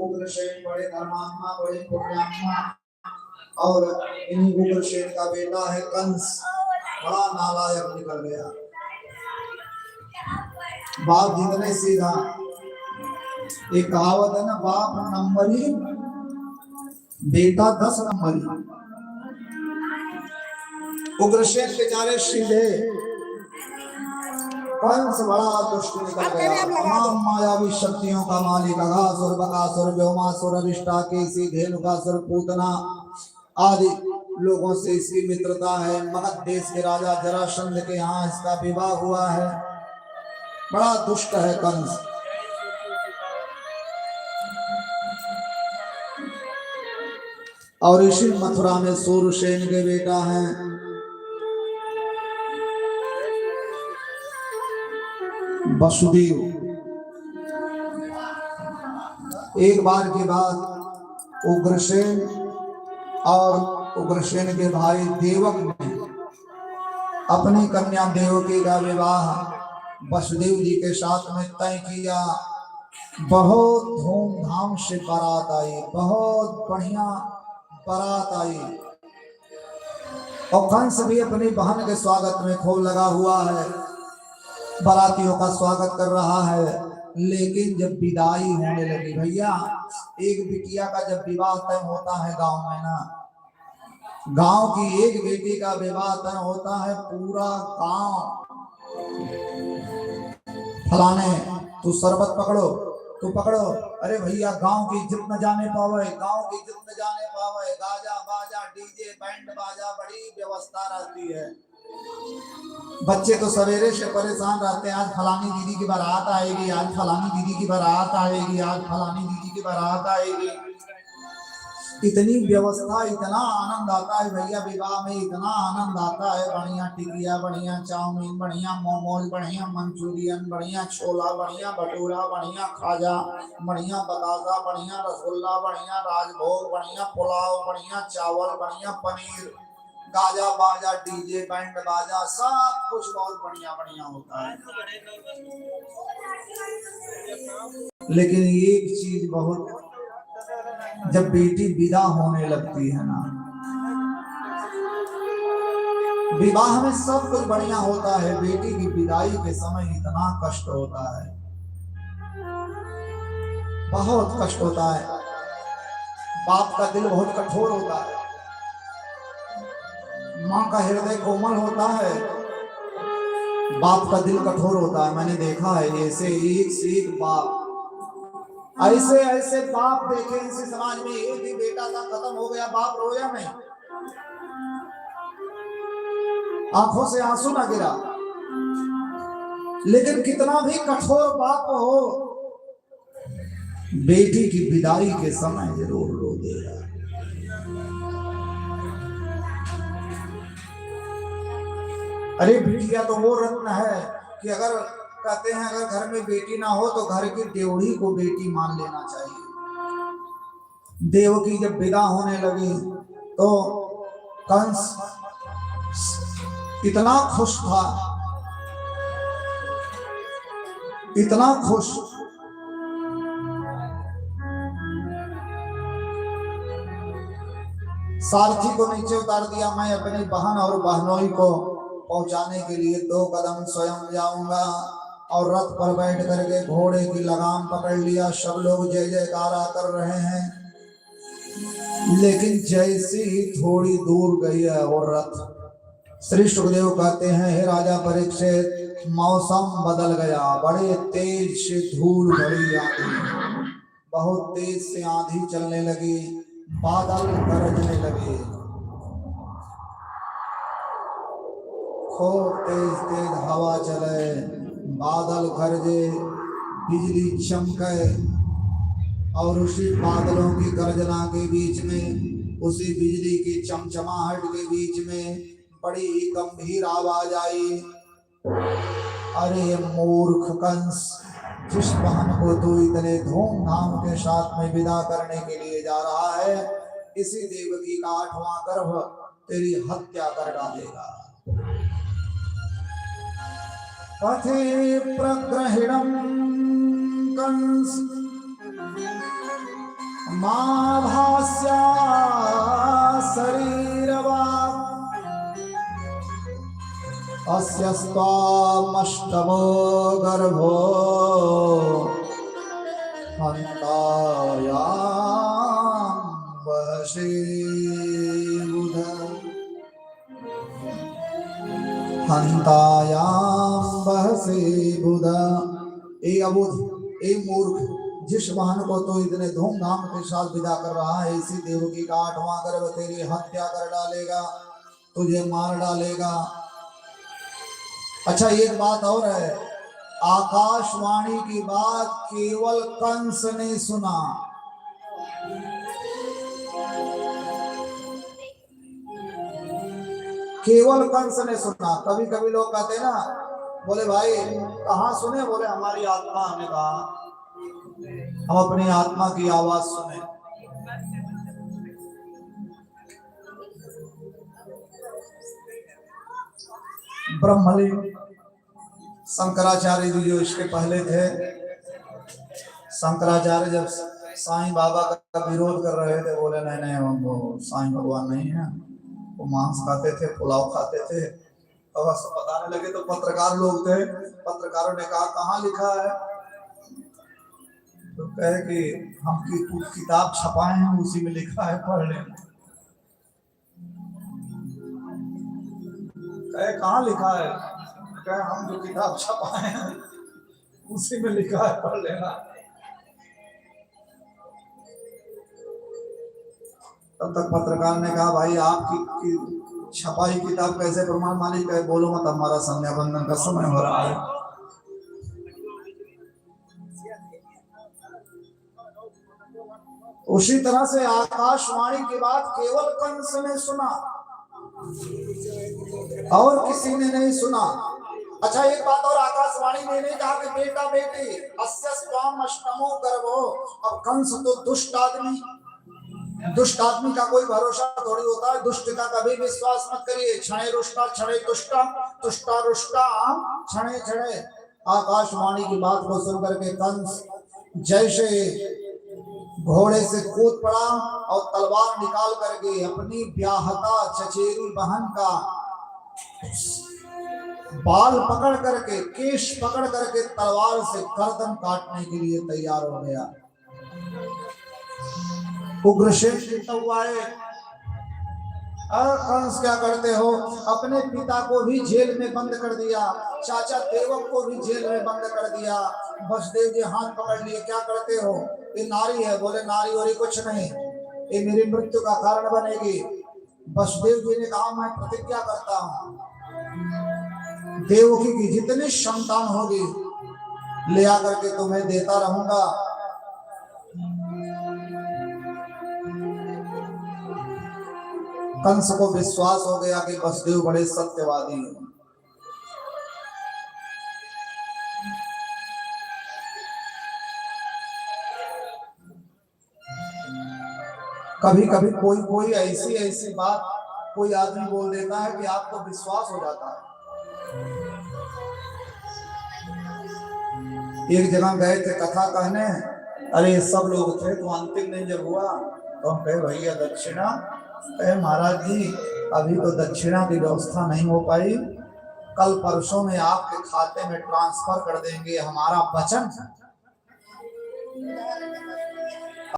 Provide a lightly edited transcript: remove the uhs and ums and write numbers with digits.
उग्रसेन बड़े धर्मात्मा, बड़े पुण्यात्मा, और इन्हीं उग्रसेन का बेटा है कंस, बड़ा नालायक निकल गया। बाप जितने सीधा, एक कहावत है ना, बाप नंबरी बेटा 10 नंबरी। उग्रसेन बेचारे सीधे, कंस बड़ा दुष्ट निकल गया। तमाम मायावी शक्तियों का मालिक अघासुर, बकासुर, व्योमासुर, अरिष्टाकेसी, धेनुकासुर, पूतना आदि लोगों से इसकी मित्रता है। मगध देश के राजा जरासंध के यहाँ इसका विवाह हुआ है। बड़ा दुष्ट है कंस। और इसी मथुरा में सूरसेन के बेटा हैं वसुदेव। एक बार की बात, उग्रसेन और उग्रसेन के भाई देवक ने अपनी कन्या देवकी का विवाह वसुदेव जी के साथ में तय किया। बहुत धूमधाम से बारात आई, बहुत बढ़िया बारात आई, और कंस भी अपनी बहन के स्वागत में खूब लगा हुआ है, बारातियों का स्वागत कर रहा है। लेकिन जब विदाई होने लगी, भैया एक बिटिया का जब विवाह तय होता है गांव में ना, गांव की एक बेटी का विवाह तय होता है, पूरा गांव फलाने तू शरबत पकड़ो, तू पकड़ो, अरे भैया गांव की इज्जत न जाने पावे, गांव की इज्जत न जाने पावे, गाजा बाजा डीजे बैंड बाजा, बड़ी व्यवस्था रहती है। बच्चे तो सवेरे से परेशान रहते हैं, आज फलानी दीदी की बारात आएगी, आज फलानी दीदी की बारात आएगी, आज फलानी दीदी की बारात आएगी। इतनी व्यवस्था, इतना आनंद आता है भैया विवाह में, इतना आनंद आता है। बढ़िया टिकिया, बढ़िया चाउमीन, बढ़िया मोमोज, बढ़िया मंचूरियन, बढ़िया छोला, बढ़िया भटूरा, बढ़िया खाजा, बढ़िया बतासा, बढ़िया रसगुल्ला, बढ़िया राजभोग, बढ़िया पुलाव, बढ़िया चावल, बढ़िया पनीर, गाजा बाजा डीजे बैंड बाजा, सब कुछ बहुत बढ़िया बढ़िया होता है। लेकिन एक चीज बहुत, जब बेटी विदा होने लगती है ना, विवाह में सब कुछ बढ़िया होता है, बेटी की विदाई के समय इतना कष्ट होता है, बहुत कष्ट होता है। बाप का दिल बहुत कठोर होता है, माँ का हृदय कोमल होता है, बाप का दिल कठोर होता है। मैंने देखा है ऐसे एक से एक बाप, ऐसे ऐसे बाप देखे इस समाज में। एक भी बेटा था खत्म हो गया, बाप रोया नहीं, आंखों से आंसू ना गिरा। लेकिन कितना भी कठोर बाप हो, बेटी की विदाई के समय जरूर रो देगा। अरे बिटिया तो वो रत्न है कि अगर कहते हैं अगर घर में बेटी ना हो तो घर की ड्योढ़ी को बेटी मान लेना चाहिए। देवकी जब विदा होने लगी तो कंस इतना खुश था, इतना खुश, सारथी को नीचे उतार दिया, मैं अपनी बहन और बहनोई को पहुंचाने के लिए 2 कदम स्वयं जाऊंगा। और रथ पर बैठ करके घोड़े की लगाम पकड़ लिया। सब लोग जय जयकारा कर रहे हैं। लेकिन जैसे ही थोड़ी दूर गई है और रथ, श्री सुखदेव कहते हैं, हे राजा परीक्षित, मौसम बदल गया, बड़े तेज से धूल भरी आंधी, बहुत तेज से आंधी चलने लगी, बादल गरजने लगे, खूब तेज तेज हवा चले, बादल गरजे, बिजली चमके, और उसी बादलों की गर्जना के बीच में, उसी बिजली की चमचमाहट के बीच में बड़ी गंभीर आवाज आई, अरे मूर्ख कंस, जिस बहन को तू इतने धूमधाम के साथ में विदा करने के लिए जा रहा है, इसी देवकी का 8वां गर्भ तेरी हत्या कर डालेगा। पथे प्रग्रहिणं कंस मां भास्या शरीरवाक् अस्यस्त्वामष्टमो गर्भो हन्तायां वहसे बुधा हन्तायां वहसे बुधा। ए अबुध, ए मूर्ख, जिस वाहन को तो इतने धूमधाम के साथ विदा कर रहा है, इसी देवकी का 8वां गर्भ तेरी हत्या कर डालेगा, तुझे मार डालेगा। अच्छा एक बात और है, आकाशवाणी की बात केवल कंस ने सुना। केवल कंस ने सुना। कभी कभी लोग कहते हैं ना, बोले भाई कहाँ सुने? बोले हमारी आत्मा ने कहा, हम अपनी आत्मा की आवाज सुने। ब्रह्मलिंग शंकराचार्य जी जो इसके पहले थे, शंकराचार्य जब साईं बाबा का विरोध कर रहे थे, बोले नहीं नहीं वो साईं भगवान नहीं है, वो मांस खाते थे, पुलाव खाते थे। अब बताने लगे तो पत्रकार लोग थे, पत्रकारों ने कहा कहाँ लिखा है? तो कहे कि हम किताब छपाए हैं, उसी में लिखा है, पढ़ लेना। कहे कहाँ लिखा है? कहे हम जो किताब छपाए हैं उसी में लिखा है, पढ़ लेना। तब तक पत्रकार ने कहा भाई आपकी छपाई किताब कैसे प्रमाण? मालिक है बोलो मत, हमारा संध्या बंदन का समय हो रहा है। उसी तरह से आकाशवाणी की बात केवल कंस ने सुना और किसी ने नहीं सुना। अच्छा एक बात और, आकाशवाणी ने नहीं कहा कि बेटा बेटी अस्यस्त्वाम अष्टमो गर्भो। अब कंस तो दुष्ट आदमी, दुष्ट आदमी का कोई भरोसा थोड़ी होता है। दुष्ट का कभी विश्वास मत करिए। क्षणे रुष्टा क्षणे तुष्टा, तुष्टा रुष्टा क्षणे क्षणे। आकाशवाणी की बात को सुनकर के कंस जैसे घोड़े से कूद पड़ा और तलवार निकाल करके अपनी ब्याहता चचेरी बहन का बाल पकड़ करके, केश पकड़ करके तलवार से गर्दन काटने के लिए तैयार हो गया। उग्रसेन हुआ है। कंस क्या करते हो? अपने पिता को भी जेल में बंद कर दिया, चाचा देवक को भी जेल में बंद कर दिया। वसुदेव जी हाथ पकड़ लिए, क्या करते हो? ये नारी है। बोले नारी और कुछ नहीं, ये मेरी मृत्यु का कारण बनेगी। वसुदेव जी ने कहा मैं प्रतिज्ञा करता हूं, देवकी की जितनी संतान होगी ले आकर के तुम्हें देता रहूंगा। कंस को विश्वास हो गया कि वसुदेव बड़े सत्यवादी हैं। कभी कभी कोई ऐसी बात कोई आदमी बोल देता है कि आपको विश्वास हो जाता है। एक जगह गए थे कथा कहने, अरे सब लोग थे, तो अंतिम दिन जब हुआ तो हम कहे भैया दक्षिणा। कहे महाराज जी अभी तो दक्षिणा की व्यवस्था नहीं हो पाई, कल परसों में आपके खाते में ट्रांसफर कर देंगे, हमारा वचन।